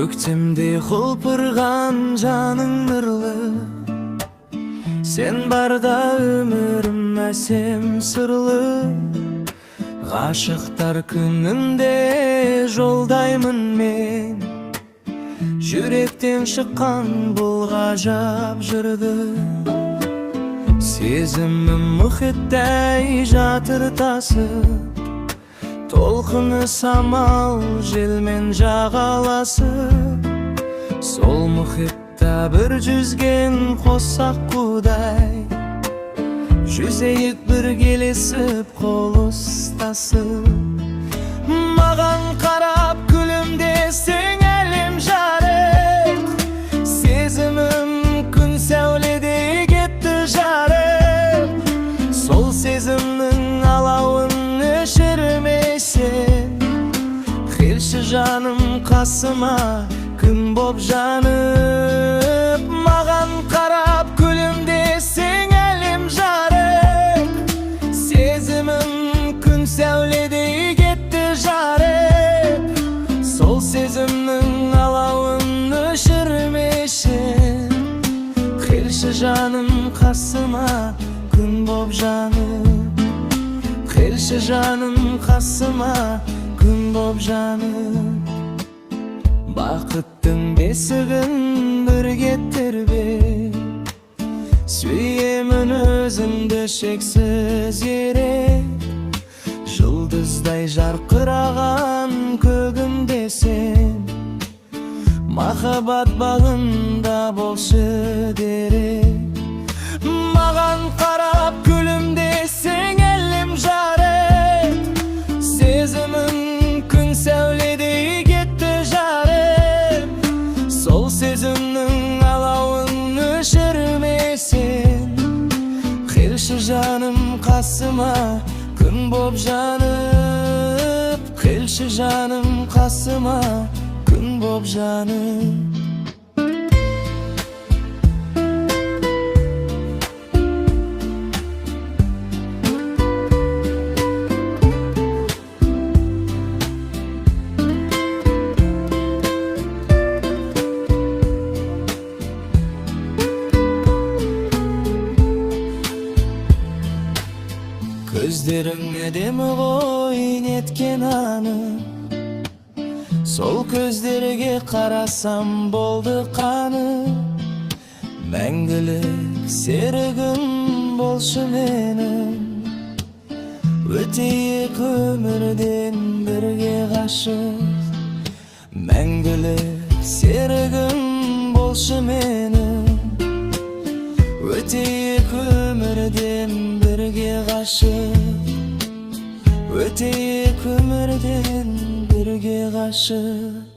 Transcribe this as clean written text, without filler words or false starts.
Көктемдей құлпырған жаның нұрлы, сен барда өмірім әсем сырлы. Ғашықтар күнінде жолдаймын мен, жүректен шыққан бұл ғажап жырды. Сезімім мұхиттай жатыр тасып, толқыны самал желмен жағаласып. Сол мұхитта бір жүзген қос аққудай, жүзейік біргелесіп қол ұстасып. Маған қарап күлімдесең әлем жарық, сезімім күн сәуледей кетті жарық. Сол сезімнің алауын өшірмесең, келші жаным қасыма күн боп жанып. Маған қарап күлімдесең әлем жарық, сезімім күн сәуледей кетті жарық. Сол сезімнің алауын өшірмешін, келші жаным қасыма күн боп жанып. Келші жаным қасыма күн боп жанып. Бақыттың бесігін бірге тербеп, сүйемін өзіңді шексіз ерек. Жұлдыздай жарқыраған көгімде сен, махаббат бағында болшы дерек. Маған қарап күлімдесең әлем жарық, сезімім күн сәуледей кетті жарық. Сол сезімнің алауын өшірмесең, келші жаным қасыма күн боп жанып. Келші жаным қасыма күн боп жанып. Көздерің әдемі ғой неткен анық, сол көздерге қарасам болды қанық. Мәңгілік серігім болшы менің, өтейік өмірден бірге ғашық. Мәңгілік серігім болшы менің, өтейік өмірден бірге ғашық. Өтейік өмірден бірге ғашық.